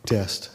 Test.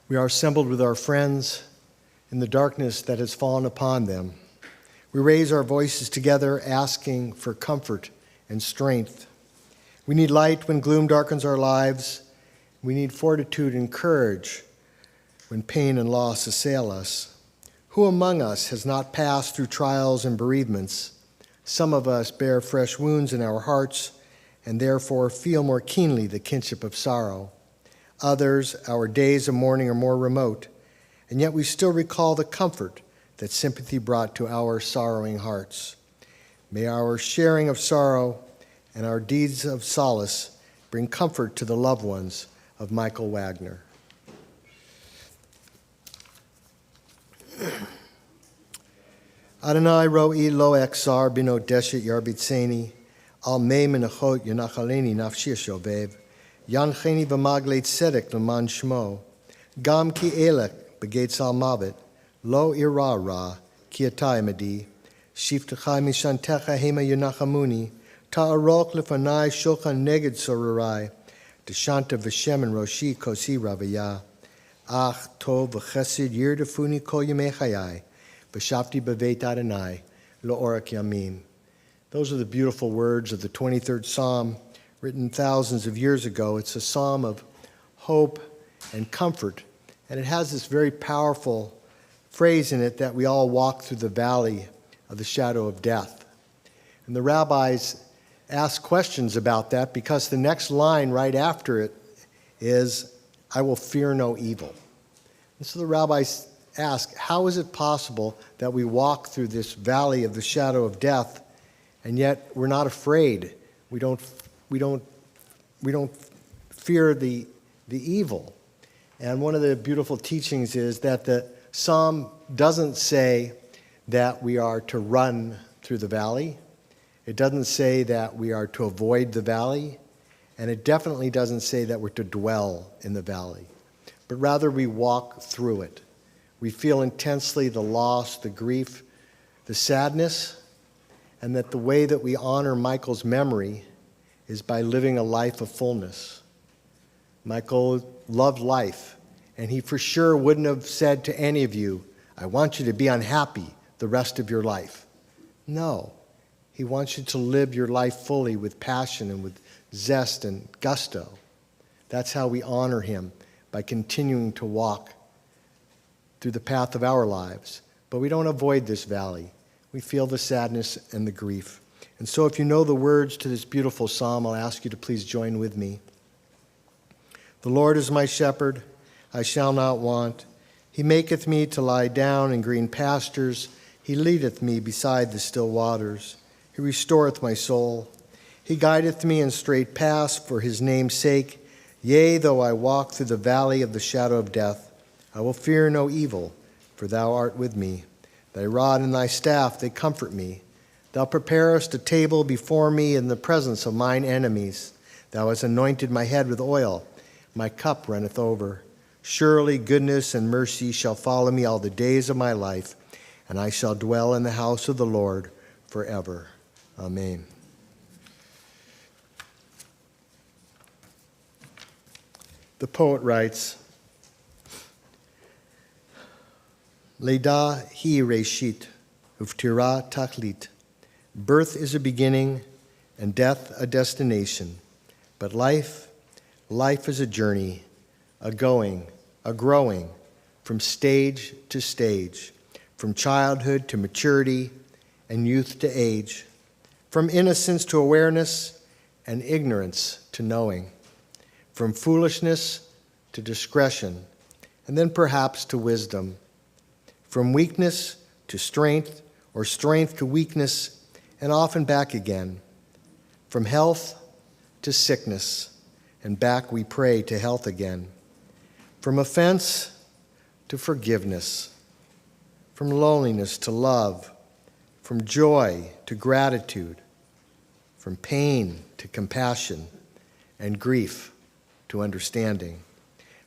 We are assembled with our friends in the darkness that has fallen upon them. We raise our voices together, asking for comfort and strength. We need light when gloom darkens our lives. We need fortitude and courage when pain and loss assail us. Who among us has not passed through trials and bereavements? Some of us bear fresh wounds in our hearts and therefore feel more keenly the kinship of sorrow. Others, our days of mourning are more remote, and yet we still recall the comfort that sympathy brought to our sorrowing hearts. May our sharing of sorrow and our deeds of solace bring comfort to the loved ones of Michael Wagner. Adonai ro'i lo exar bino deshet yarbitseni, al me menachot yanachaleni nafshi shovev, yancheni v'magleit tzedek l'man shmo, gam ki elek begeit al mavet, lo ira ra ki atai madi, shiftecha mishantecha hema yanachamuni, ta'arok lefanai shochan neged sorurai, deshanta v'shem and roshi kosi ravaya, ach tov v'chesed yirdefuni kol yemei chayai, v'shafti b'veit Adonai lo'orak yamim. Those are the beautiful words of the 23rd Psalm, written thousands of years ago. It's a psalm of hope and comfort, and it has this very powerful phrase in it that we all walk through the valley of the shadow of death. And the rabbis ask questions about that because the next line right after it is, I will fear no evil. And so the rabbis ask, how is it possible that we walk through this valley of the shadow of death and yet we're not afraid? We don't fear the evil. And one of the beautiful teachings is that the psalm doesn't say that we are to run through the valley. It doesn't say that we are to avoid the valley. And it definitely doesn't say that we're to dwell in the valley. But rather we walk through it. We feel intensely the loss, the grief, the sadness, and that the way that we honor Michael's memory is by living a life of fullness. Michael loved life, and he for sure wouldn't have said to any of you, I want you to be unhappy the rest of your life. No, he wants you to live your life fully with passion and with zest and gusto. That's how we honor him, by continuing to walk through the path of our lives. But we don't avoid this valley. We feel the sadness and the grief. And so if you know the words to this beautiful psalm, I'll ask you to please join with me. The Lord is my shepherd, I shall not want. He maketh me to lie down in green pastures. He leadeth me beside the still waters. He restoreth my soul. He guideth me in straight paths for his name's sake. Yea, though I walk through the valley of the shadow of death, I will fear no evil, for thou art with me. Thy rod and thy staff, they comfort me. Thou preparest a table before me in the presence of mine enemies. Thou hast anointed my head with oil. My cup runneth over. Surely goodness and mercy shall follow me all the days of my life, and I shall dwell in the house of the Lord forever. Amen. The poet writes, Leda hi reshit, uftira tachlit. Birth is a beginning, and death a destination. But life is a journey, a going, a growing, from stage to stage, from childhood to maturity and youth to age, from innocence to awareness and ignorance to knowing, from foolishness to discretion, and then perhaps to wisdom, from weakness to strength, or strength to weakness, and often back again, from health to sickness, and back we pray to health again, from offense to forgiveness, from loneliness to love, from joy to gratitude, from pain to compassion, and grief to understanding,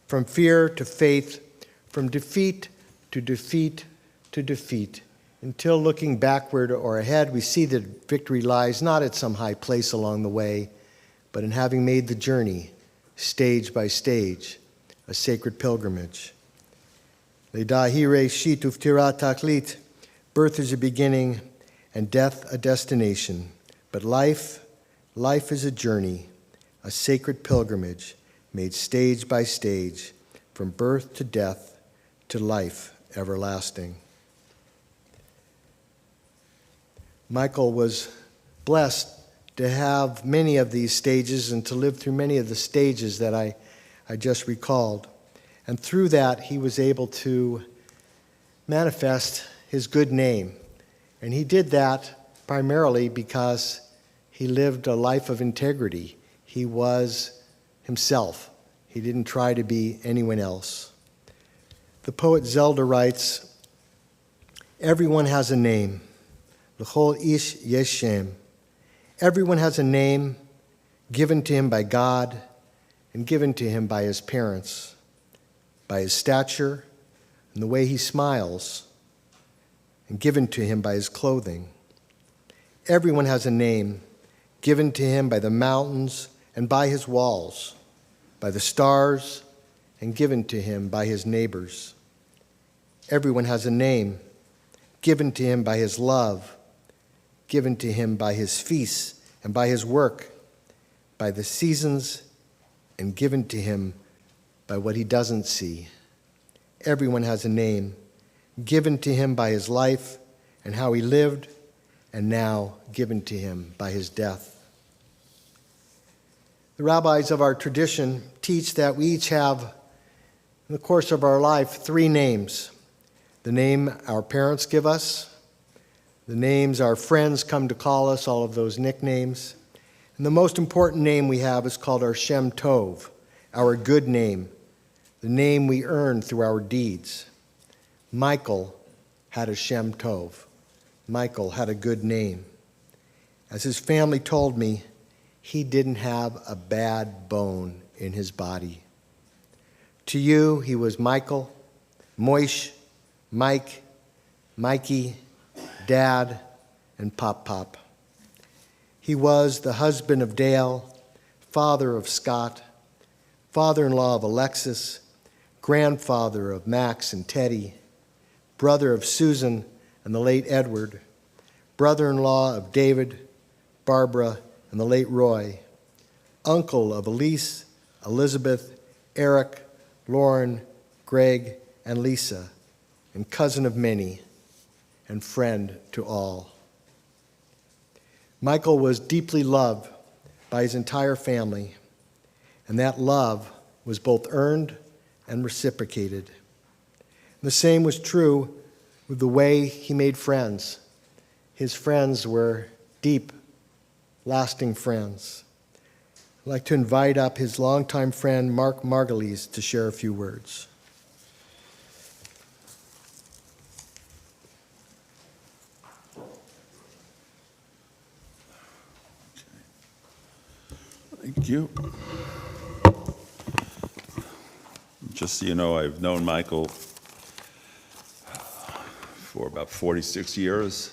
from fear to faith, from defeat to defeat to defeat, until looking backward or ahead, we see that victory lies not at some high place along the way, but in having made the journey, stage by stage, a sacred pilgrimage. Lidahire shituf tira taklit. Birth is a beginning and death a destination. But life is a journey, a sacred pilgrimage made stage by stage, from birth to death to life everlasting. Michael was blessed to have many of these stages and to live through many of the stages that I just recalled. And through that, he was able to manifest his good name. And he did that primarily because he lived a life of integrity. He was himself. He didn't try to be anyone else. The poet Zelda writes, "Everyone has a name. L'chol ish yesh shem. Everyone has a name given to him by God and given to him by his parents, by his stature and the way he smiles, and given to him by his clothing. Everyone has a name given to him by the mountains and by his walls, by the stars and given to him by his neighbors. Everyone has a name given to him by his love, given to him by his feasts and by his work, by the seasons, and given to him by what he doesn't see. Everyone has a name given to him by his life and how he lived, and now given to him by his death." The rabbis of our tradition teach that we each have, in the course of our life, 3 names. The name our parents give us, the names our friends come to call us, all of those nicknames. And the most important name we have is called our Shem Tov, our good name, the name we earn through our deeds. Michael had a Shem Tov. Michael had a good name. As his family told me, he didn't have a bad bone in his body. To you, he was Michael, Moish, Mike, Mikey, Dad, and Pop. He was the husband of Dale, father of Scott, father-in-law of Alexis, grandfather of Max and Teddy, brother of Susan and the late Edward, brother-in-law of David, Barbara, and the late Roy, uncle of Elise, Elizabeth, Eric, Lauren, Greg, and Lisa, and cousin of many, and friend to all. Michael was deeply loved by his entire family, and that love was both earned and reciprocated. The same was true with the way he made friends. His friends were deep, lasting friends. I'd like to invite up his longtime friend, Mark Margulies, to share a few words. Thank you. Just so you know, I've known Michael for about 46 years.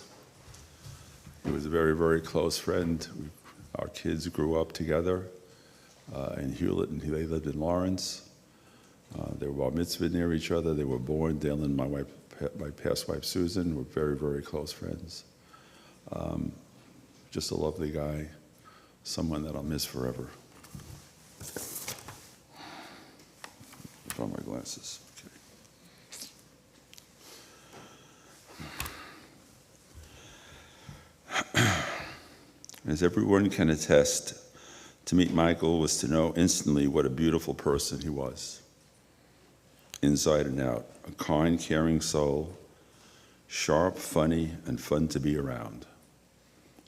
He was a very, very close friend. Our kids grew up together in Hewlett, and they lived in Lawrence. They were bar mitzvah near each other. They were born. Dale and my past wife, Susan, were very, very close friends. Just a lovely guy, someone that I'll miss forever. Put on my glasses. Okay. As everyone can attest, to meet Michael was to know instantly what a beautiful person he was, inside and out. A kind, caring soul, sharp, funny, and fun to be around.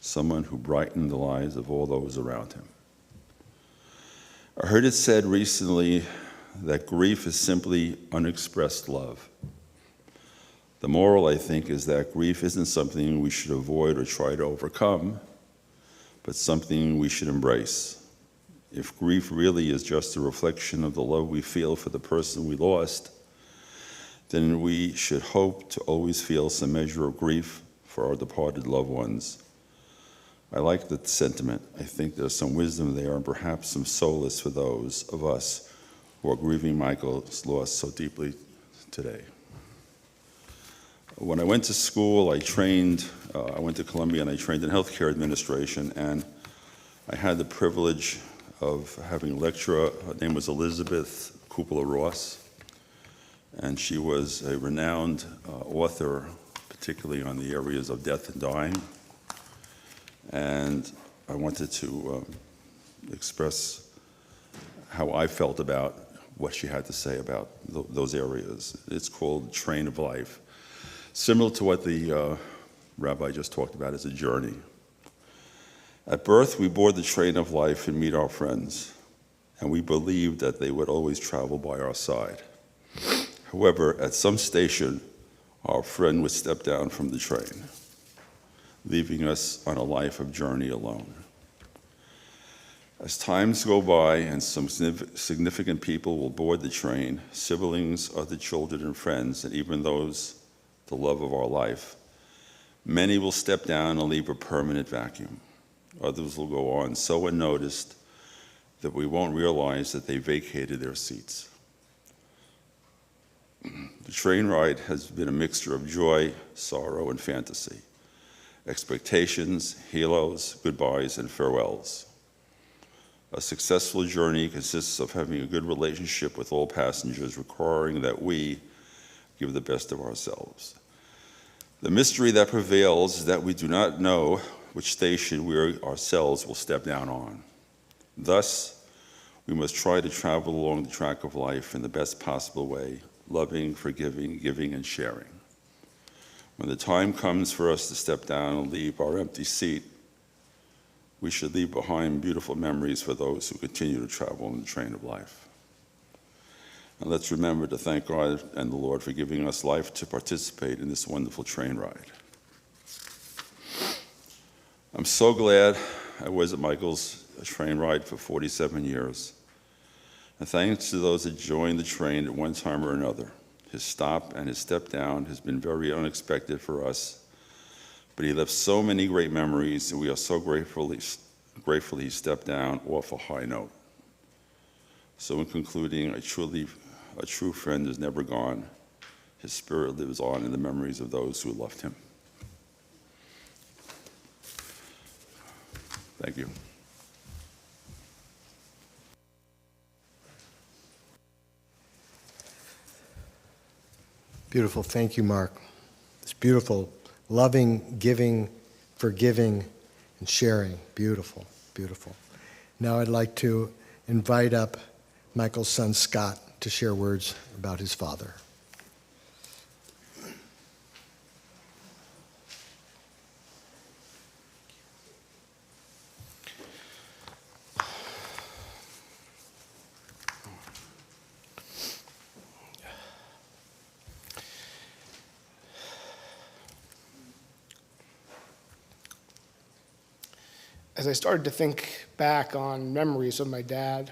Someone who brightened the lives of all those around him. I heard it said recently that grief is simply unexpressed love. The moral, I think, is that grief isn't something we should avoid or try to overcome, but something we should embrace. If grief really is just a reflection of the love we feel for the person we lost, then we should hope to always feel some measure of grief for our departed loved ones. I like that sentiment. I think there's some wisdom there and perhaps some solace for those of us who are grieving Michael's loss so deeply today. When I went to school, I went to Columbia and I trained in healthcare administration, and I had the privilege of having a lecturer. Her name was Elizabeth Kupala-Ross, and she was a renowned author, particularly on the areas of death and dying. And I wanted to express how I felt about what she had to say about those areas. It's called Train of Life. Similar to what the rabbi just talked about, as a journey. At birth, we board the train of life and meet our friends, and we believed that they would always travel by our side. However, at some station, our friend would step down from the train, leaving us on a life of journey alone. As times go by and some significant people will board the train, siblings, other children and friends, and even those the love of our life, many will step down and leave a permanent vacuum. Others will go on so unnoticed that we won't realize that they vacated their seats. The train ride has been a mixture of joy, sorrow, and fantasy, expectations, halos, goodbyes, and farewells. A successful journey consists of having a good relationship with all passengers, requiring that we give the best of ourselves. The mystery that prevails is that we do not know which station we ourselves will step down on. Thus, we must try to travel along the track of life in the best possible way, loving, forgiving, giving, and sharing. When the time comes for us to step down and leave our empty seat, we should leave behind beautiful memories for those who continue to travel in the train of life. And let's remember to thank God and the Lord for giving us life to participate in this wonderful train ride. I'm so glad I was at Michael's train ride for 47 years. And thanks to those that joined the train at one time or another. His stop and his step down has been very unexpected for us, but he left so many great memories, and we are so grateful he stepped down off a high note. So in concluding, a true friend is never gone. His spirit lives on in the memories of those who loved him. Thank you. Beautiful. Thank you, Mark. It's beautiful. Loving, giving, forgiving, and sharing. Beautiful, beautiful. Now I'd like to invite up Michael's son, Scott, to share words about his father. As I started to think back on memories of my dad,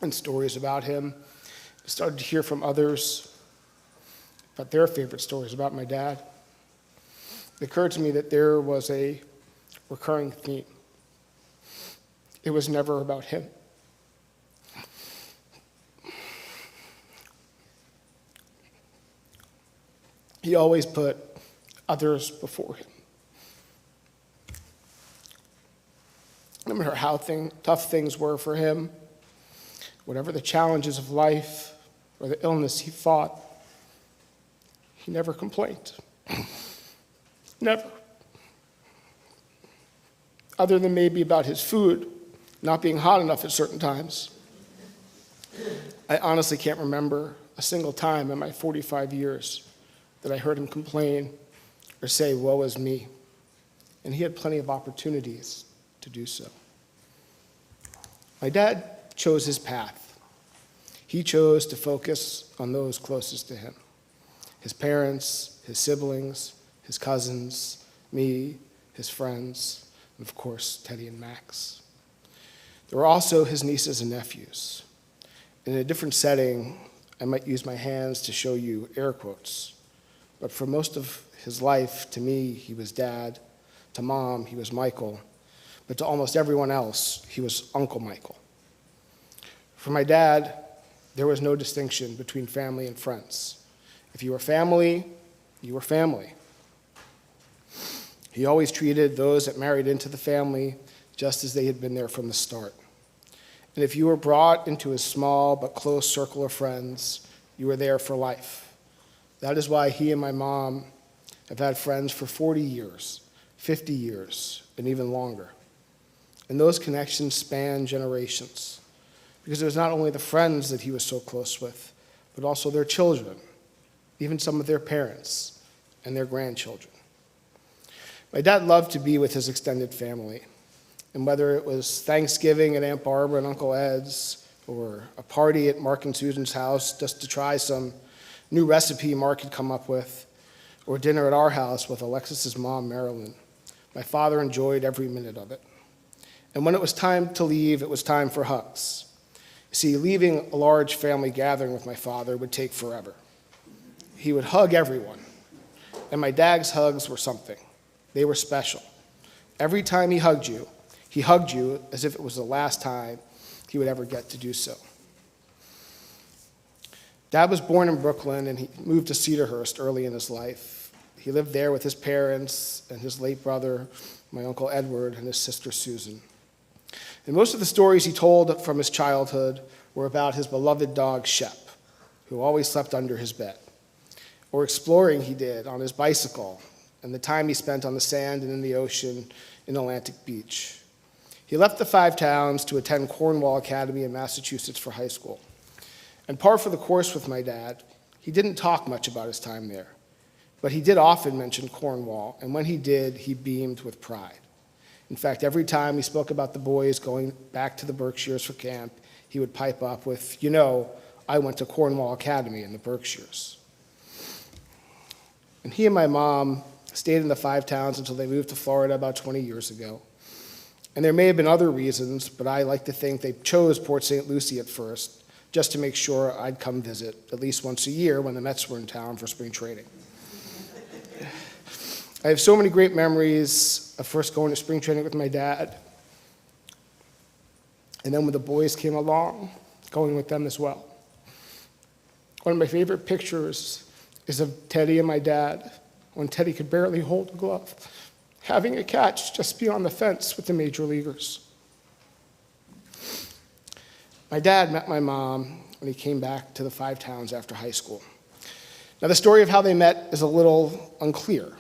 and stories about him, I started to hear from others about their favorite stories about my dad. It occurred to me that there was a recurring theme. It was never about him. He always put others before him. No matter how tough things were for him, whatever the challenges of life or the illness he fought, he never complained. Never. Other than maybe about his food not being hot enough at certain times. I honestly can't remember a single time in my 45 years that I heard him complain or say, "Woe is me." And he had plenty of opportunities to do so. My dad chose his path. He chose to focus on those closest to him: his parents, his siblings, his cousins, me, his friends, and of course, Teddy and Max. There were also his nieces and nephews. In a different setting, I might use my hands to show you air quotes. But for most of his life, to me, he was Dad. To Mom, he was Michael. But to almost everyone else, he was Uncle Michael. For my dad, there was no distinction between family and friends. If you were family, you were family. He always treated those that married into the family just as they had been there from the start. And if you were brought into his small but close circle of friends, you were there for life. That is why he and my mom have had friends for 40 years, 50 years, and even longer. And those connections span generations, because it was not only the friends that he was so close with, but also their children, even some of their parents and their grandchildren. My dad loved to be with his extended family, and whether it was Thanksgiving at Aunt Barbara and Uncle Ed's, or a party at Mark and Susan's house just to try some new recipe Mark had come up with, or dinner at our house with Alexis's mom, Marilyn, my father enjoyed every minute of it. And when it was time to leave, it was time for hugs. You see, leaving a large family gathering with my father would take forever. He would hug everyone, and my dad's hugs were something. They were special. Every time he hugged you as if it was the last time he would ever get to do so. Dad was born in Brooklyn, and he moved to Cedarhurst early in his life. He lived there with his parents and his late brother, my Uncle Edward, and his sister Susan. And most of the stories he told from his childhood were about his beloved dog, Shep, who always slept under his bed, or exploring he did on his bicycle, and the time he spent on the sand and in the ocean in Atlantic Beach. He left the Five Towns to attend Cornwall Academy in Massachusetts for high school. And par for the course with my dad, he didn't talk much about his time there, but he did often mention Cornwall, and when he did, he beamed with pride. In fact, every time he spoke about the boys going back to the Berkshires for camp, he would pipe up with, I went to Cornwall Academy in the Berkshires. And he and my mom stayed in the Five Towns until they moved to Florida about 20 years ago. And there may have been other reasons, but I like to think they chose Port St. Lucie at first, just to make sure I'd come visit at least once a year when the Mets were in town for spring training. I have so many great memories of first going to spring training with my dad, and then when the boys came along, going with them as well. One of my favorite pictures is of Teddy and my dad, when Teddy could barely hold a glove, having a catch just beyond the fence with the major leaguers. My dad met my mom when he came back to the Five Towns after high school. Now, the story of how they met is a little unclear.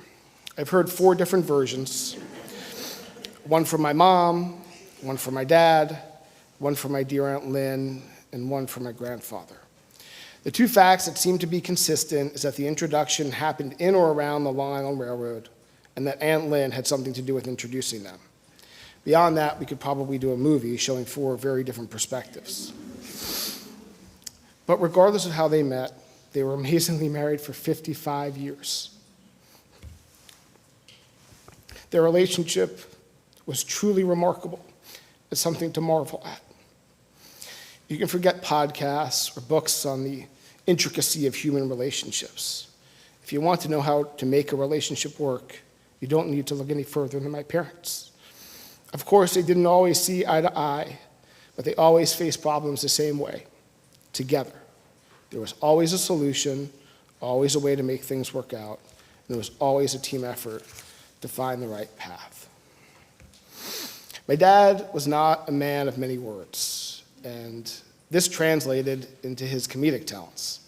I've heard 4 different versions, one from my mom, one from my dad, one from my dear Aunt Lynn, and one from my grandfather. The 2 facts that seem to be consistent is that the introduction happened in or around the Long Island Railroad, and that Aunt Lynn had something to do with introducing them. Beyond that, we could probably do a movie showing 4 very different perspectives. But regardless of how they met, they were amazingly married for 55 years. Their relationship was truly remarkable. It's something to marvel at. You can forget podcasts or books on the intricacy of human relationships. If you want to know how to make a relationship work, you don't need to look any further than my parents. Of course, they didn't always see eye to eye, but they always faced problems the same way, together. There was always a solution, always a way to make things work out, and there was always a team effort to find the right path. My dad was not a man of many words, and this translated into his comedic talents.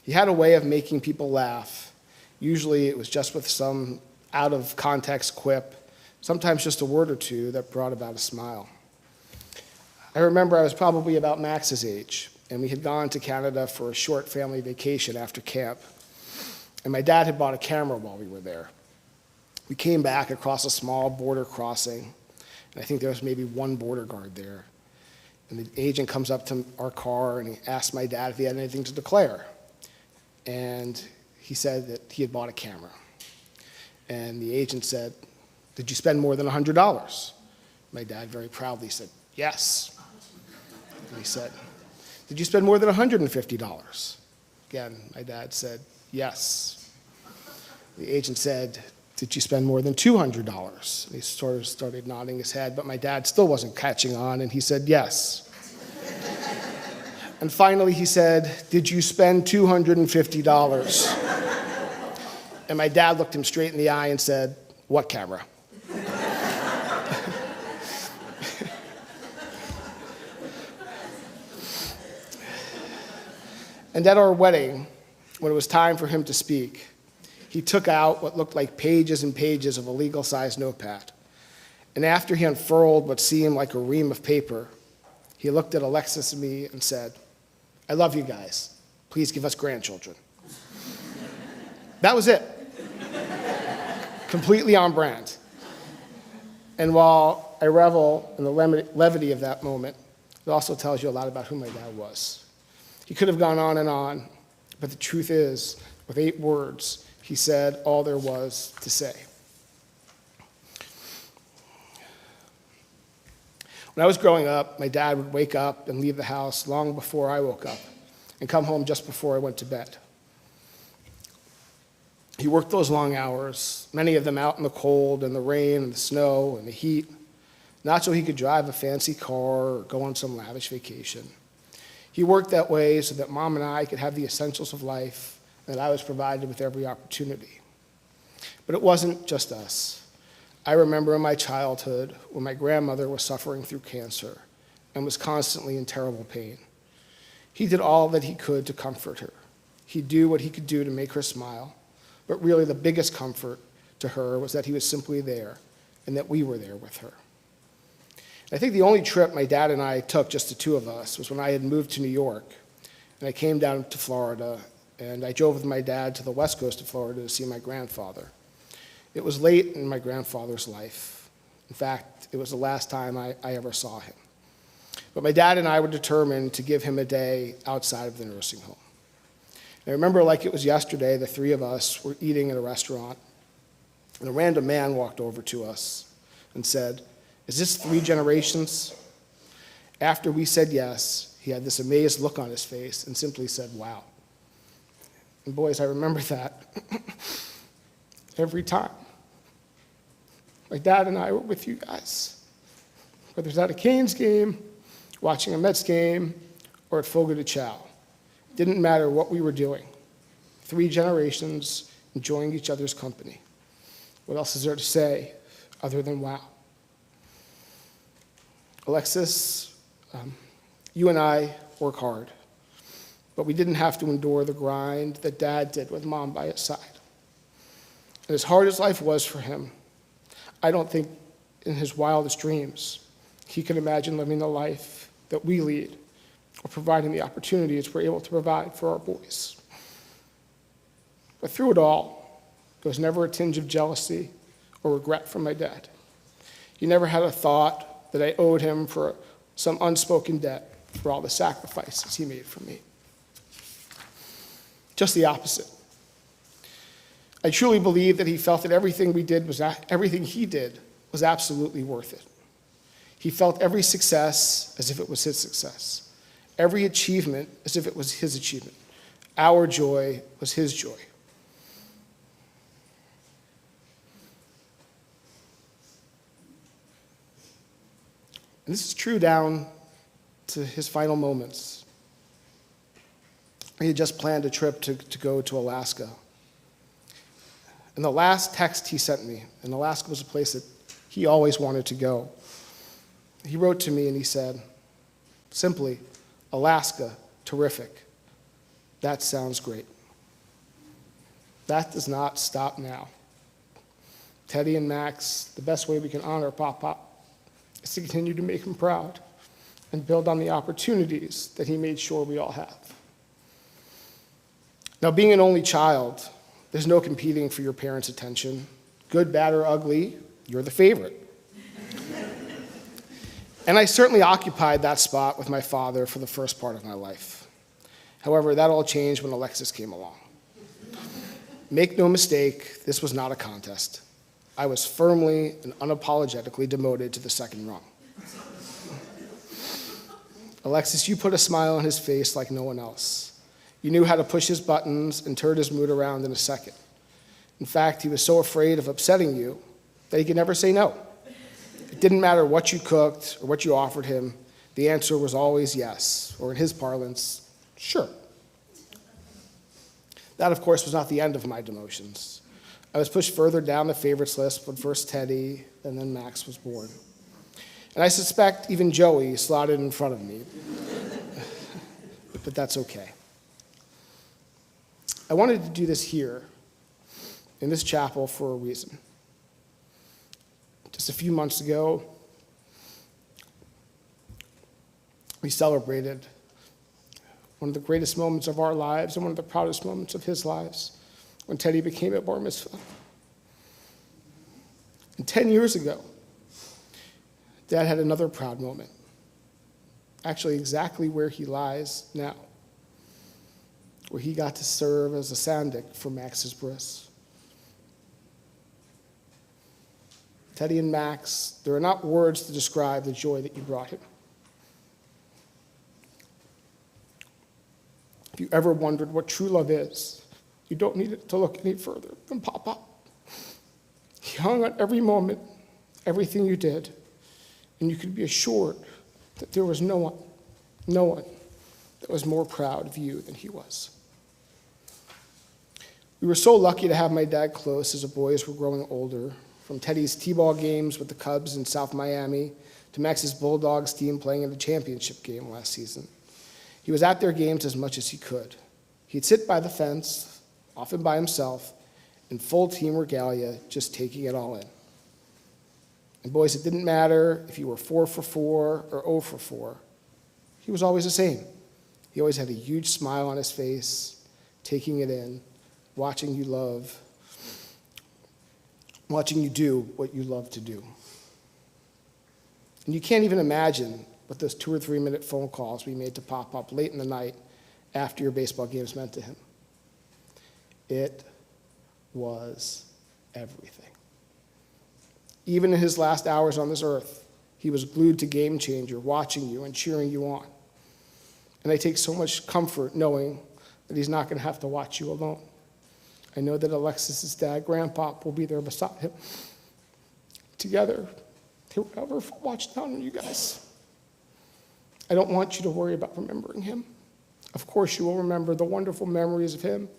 He had a way of making people laugh. Usually it was just with some out-of-context quip, sometimes just a word or two that brought about a smile. I remember I was probably about Max's age, and we had gone to Canada for a short family vacation after camp, and my dad had bought a camera while we were there. We came back across a small border crossing, and I think there was maybe 1 border guard there. And the agent comes up to our car, and he asked my dad if he had anything to declare. And he said that he had bought a camera. And the agent said, "Did you spend more than $100? My dad very proudly said, "Yes." And he said, "Did you spend more than $150? Again, my dad said, "Yes." The agent said, "Did you spend more than $200? And he sort of started nodding his head, but my dad still wasn't catching on, and he said, "Yes." And finally he said, "Did you spend $250? And my dad looked him straight in the eye and said, "What camera?" And at our wedding, when it was time for him to speak, he took out what looked like pages and pages of a legal-sized notepad. And after he unfurled what seemed like a ream of paper, he looked at Alexis and me and said, "I love you guys. Please give us grandchildren." That was it. Completely on brand. And while I revel in the levity of that moment, it also tells you a lot about who my dad was. He could have gone on, but the truth is, with 8 words, he said all there was to say. When I was growing up, my dad would wake up and leave the house long before I woke up and come home just before I went to bed. He worked those long hours, many of them out in the cold and the rain and the snow and the heat, not so he could drive a fancy car or go on some lavish vacation. He worked that way so that Mom and I could have the essentials of life and that I was provided with every opportunity. But it wasn't just us. I remember in my childhood when my grandmother was suffering through cancer and was constantly in terrible pain. He did all that he could to comfort her. He'd do what he could do to make her smile, but really the biggest comfort to her was that he was simply there and that we were there with her. I think the only trip my dad and I took, just the two of us, was when I had moved to New York, and I came down to Florida, and I drove with my dad to the west coast of Florida to see my grandfather. It was late in my grandfather's life. In fact, it was the last time I ever saw him. But my dad and I were determined to give him a day outside of the nursing home. And I remember like it was yesterday, the 3 of us were eating at a restaurant, and a random man walked over to us and said, "Is this 3 generations?" After we said yes, he had this amazed look on his face and simply said, "Wow." And boys, I remember that every time. My dad and I were with you guys, whether it's at a Canes game, watching a Mets game, or at Fogo de Chao. It didn't matter what we were doing. 3 generations enjoying each other's company. What else is there to say other than wow? Alexis, you and I work hard, but we didn't have to endure the grind that Dad did with Mom by his side. And as hard as life was for him, I don't think in his wildest dreams he could imagine living the life that we lead or providing the opportunities we're able to provide for our boys. But through it all, there was never a tinge of jealousy or regret from my dad. He never had a thought that I owed him for some unspoken debt for all the sacrifices he made for me. Just the opposite. I truly believe that he felt that everything he did was absolutely worth it. He felt every success as if it was his success, every achievement as if it was his achievement. Our joy was his joy. And this is true down to his final moments. He had just planned a trip to go to Alaska. And the last text he sent me, and Alaska was a place that he always wanted to go, he wrote to me and he said, simply, "Alaska, terrific. That sounds great." That does not stop now. Teddy and Max, the best way we can honor Pop is to continue to make him proud and build on the opportunities that he made sure we all have. Now, being an only child, there's no competing for your parents' attention. Good, bad, or ugly, you're the favorite. And I certainly occupied that spot with my father for the first part of my life. However, that all changed when Alexis came along. Make no mistake, this was not a contest. I was firmly and unapologetically demoted to the second rung. Alexis, you put a smile on his face like no one else. You knew how to push his buttons and turn his mood around in a second. In fact, he was so afraid of upsetting you that he could never say no. It didn't matter what you cooked or what you offered him. The answer was always yes, or in his parlance, sure. That, of course, was not the end of my demotions. I was pushed further down the favorites list when first Teddy and then Max was born. And I suspect even Joey slotted in front of me. But that's okay. I wanted to do this here, in this chapel, for a reason. Just a few months ago, we celebrated one of the greatest moments of our lives and one of the proudest moments of his lives, when Teddy became a bar mitzvah. And 10 years ago, Dad had another proud moment, actually exactly where he lies now, where he got to serve as a sandik for Max's bris. Teddy and Max, there are not words to describe the joy that you brought him. If you ever wondered what true love is, you don't need it to look any further than Papa. He hung on every moment, everything you did, and you could be assured that there was no one that was more proud of you than he was. We were so lucky to have my dad close as the boys were growing older, from Teddy's t-ball games with the Cubs in South Miami to Max's Bulldogs team playing in the championship game last season. He was at their games as much as he could. He'd sit by the fence, often by himself, in full team regalia, just taking it all in. And boys, it didn't matter if you were 4 for 4 or 0 for 4. He was always the same. He always had a huge smile on his face, taking it in, watching you do what you love to do. And you can't even imagine what those 2 or 3 minute phone calls we made to pop up late in the night after your baseball games meant to him. It was everything. Even in his last hours on this earth, he was glued to Game Changer, watching you and cheering you on. And I take so much comfort knowing that he's not going to have to watch you alone. I know that Alexis's dad, Grandpa, will be there beside him. Together, they will never watch down on you guys. I don't want you to worry about remembering him. Of course, you will remember the wonderful memories of him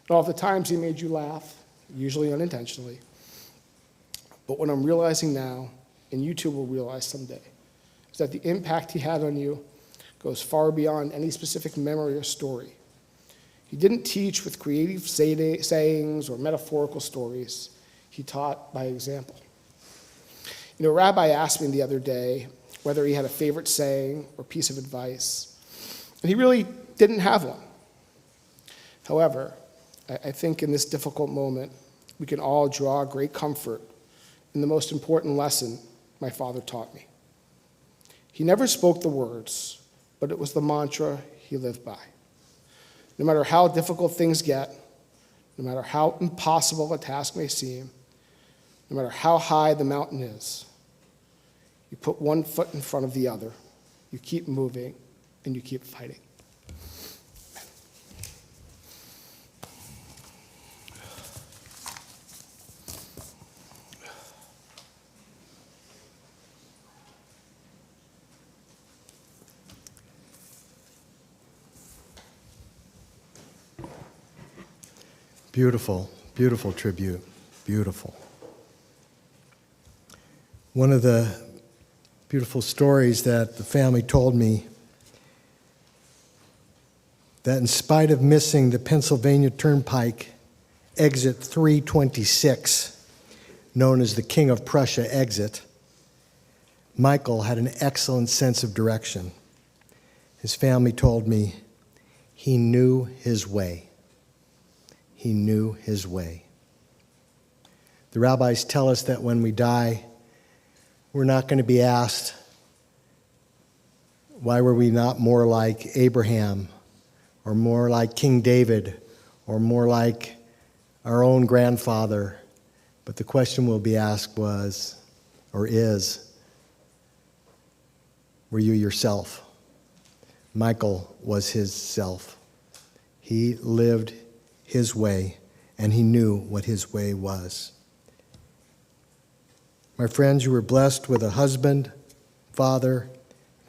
and all the times he made you laugh, usually unintentionally. But what I'm realizing now, and you too will realize someday, is that the impact he had on you goes far beyond any specific memory or story. He didn't teach with creative sayings or metaphorical stories. He taught by example. You know, a rabbi asked me the other day whether he had a favorite saying or piece of advice, and he really didn't have one. However, I think in this difficult moment, we can all draw great comfort in the most important lesson my father taught me. He never spoke the words, but it was the mantra he lived by. No matter how difficult things get, no matter how impossible a task may seem, no matter how high the mountain is, you put one foot in front of the other, you keep moving, and you keep fighting. Beautiful, beautiful tribute. Beautiful. One of the beautiful stories that the family told me, that in spite of missing the Pennsylvania Turnpike exit 326, known as the King of Prussia exit, Michael had an excellent sense of direction. His family told me he knew his way. He knew his way. The rabbis tell us that when we die, we're not going to be asked, why were we not more like Abraham, or more like King David, or more like our own grandfather? But the question will be asked was, or is, were you yourself? Michael was his self. He lived his way, and he knew what his way was. My friends, you were blessed with a husband, father,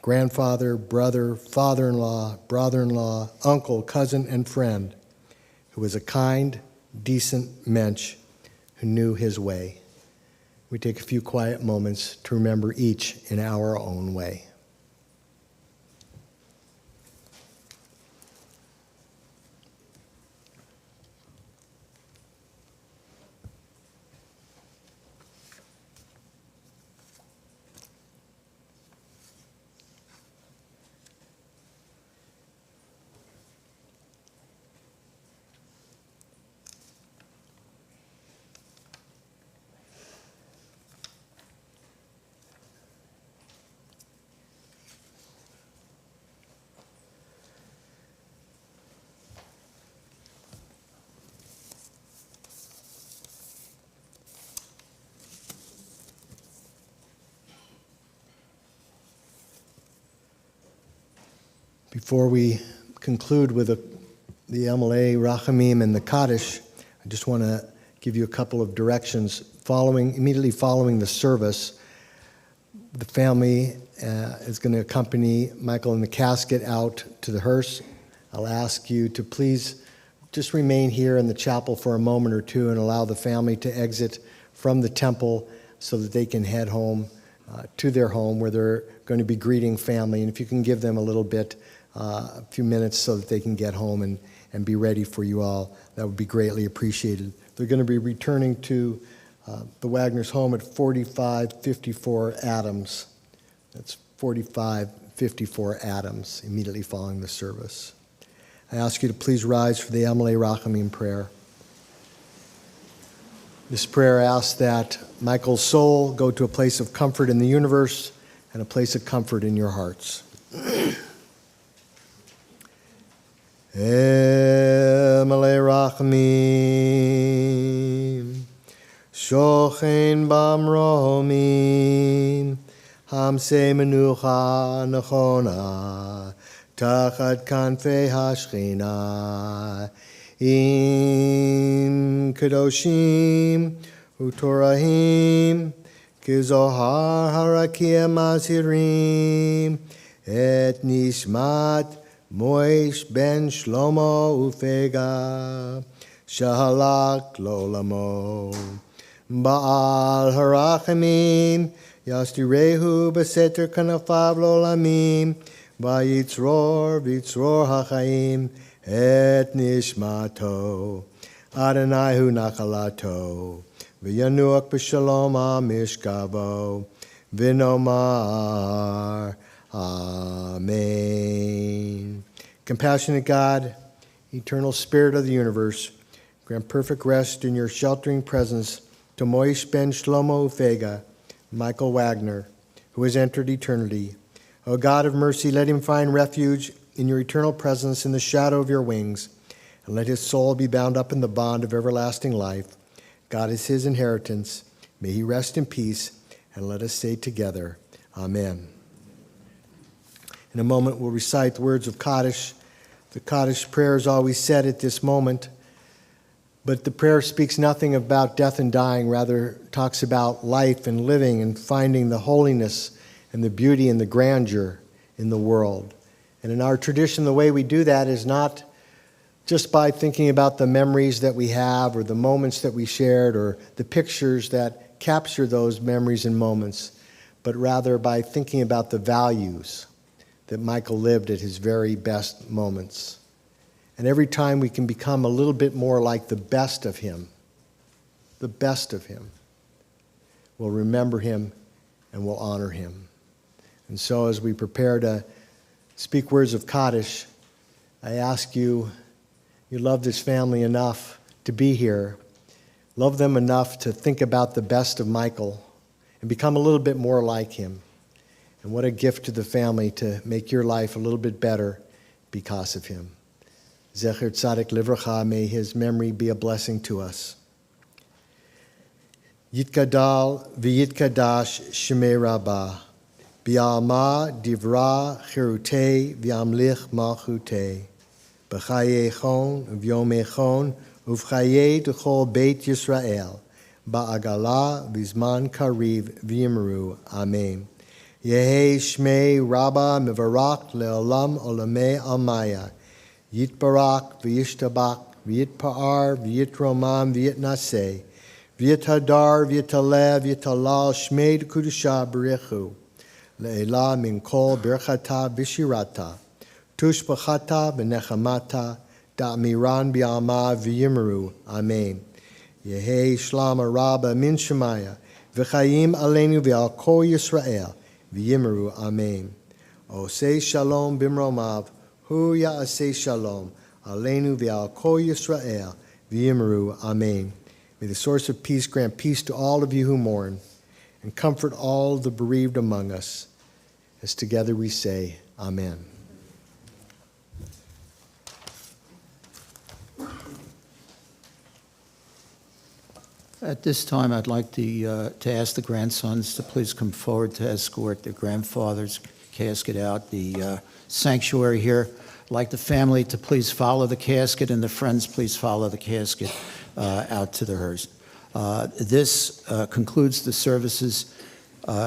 grandfather, brother, father-in-law, brother-in-law, uncle, cousin, and friend, who was a kind, decent mensch who knew his way. We take a few quiet moments to remember each in our own way. Before we conclude with the Amalei Rachamim and the Kaddish, I just want to give you a couple of directions. Immediately following the service, the family is going to accompany Michael in the casket out to the hearse. I'll ask you to please just remain here in the chapel for a moment or two and allow the family to exit from the temple so that they can head home to their home where they're going to be greeting family. And if you can give them a little bit, a few minutes so that they can get home and be ready for you all, that would be greatly appreciated. They're going to be returning to the Wagner's home at 4554 Adams. That's 4554 Adams, immediately following the service. I ask you to please rise for the Amalei Rachamim prayer. This prayer asks that Michael's soul go to a place of comfort in the universe and a place of comfort in your hearts. Amalei Rachamim, Shochen Bamromim, Hamse Menucha Nechona, Tachat Kanfei Hashchina, Im Kedoshim Utorahim, Kizohar Harakia Mazirim, Et Nishmat Moish ben Shlomo Ufega, Shahalak Lolamo, Baal Harachamim, Yastirehu Beseter Kanafav Lolamim, Vayitzror Hachaim, Et Nishmato, Adonaihu Nachalato, V'yanuach B'shalom Mishkavo, V'nomar, Amen. Compassionate God, eternal Spirit of the universe, grant perfect rest in your sheltering presence to Moish ben Shlomo Ufega, Michael Wagner, who has entered eternity. O God of mercy, let him find refuge in your eternal presence in the shadow of your wings, and let his soul be bound up in the bond of everlasting life. God is his inheritance. May he rest in peace, and let us say together, Amen. In a moment, we'll recite the words of Kaddish. The Kaddish prayer is always said at this moment, but the prayer speaks nothing about death and dying, rather talks about life and living and finding the holiness and the beauty and the grandeur in the world. And in our tradition, the way we do that is not just by thinking about the memories that we have or the moments that we shared or the pictures that capture those memories and moments, but rather by thinking about the values that Michael lived at his very best moments. And every time we can become a little bit more like the best of him, we'll remember him and we'll honor him. And so as we prepare to speak words of Kaddish, I ask you, you love this family enough to be here, love them enough to think about the best of Michael and become a little bit more like him. And what a gift to the family to make your life a little bit better because of him. Zecher Tzadik Livracha, may his memory be a blessing to us. Yitkadal v'yitkadash Shemei Rabbah, Bi'alma divra chirutei v'amlich malchutei, B'chayei chon v'yomei chon uv'chayei d'chol Beit Yisrael, Ba'agala v'zman kariv v'yimru. Amen. Yehi Shmei Rabba Mivarak Leolam Olamei Almaya. Yitbarak V'yishtabak V'yitpa'ar V'yitromam V'yitnaseh. V'yithadar V'yitaleh V'yitalal Shmei Kudusha Berechu. Le'ela min kol berchata b'shirata. Tushbachata v'nechamata. Da'miran bi'alma v'yimru. Amen. Yehi shlama rabba min shemaya. V'chayim aleinu v'al kol Yisrael. V'yimru. Amen. Osei shalom bimromav. Hu ya'asei shalom. Aleinu v'al kol Yisrael. V'yimru. Amen. May the source of peace grant peace to all of you who mourn, and comfort all the bereaved among us, as together we say, Amen. At this time, I'd like to ask the grandsons to please come forward to escort their grandfather's casket out the sanctuary here. I'd like the family to please follow the casket, and the friends please follow the casket out to the hearse. This concludes the services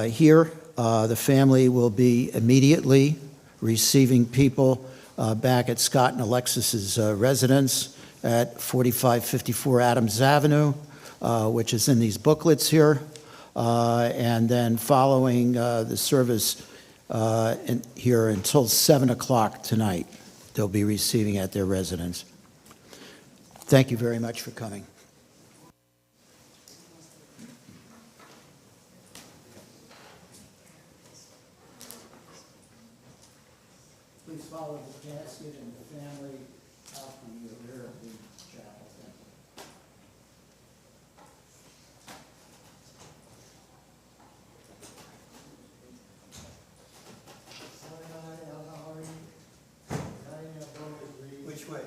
here. The family will be immediately receiving people back at Scott and Alexis's residence at 4554 Adams Avenue, which is in these booklets here. And then following the service here until 7 o'clock tonight, they'll be receiving at their residence. Thank you very much for coming. Please follow the casket and the family out the rear of the chapel. Thank you. Which way?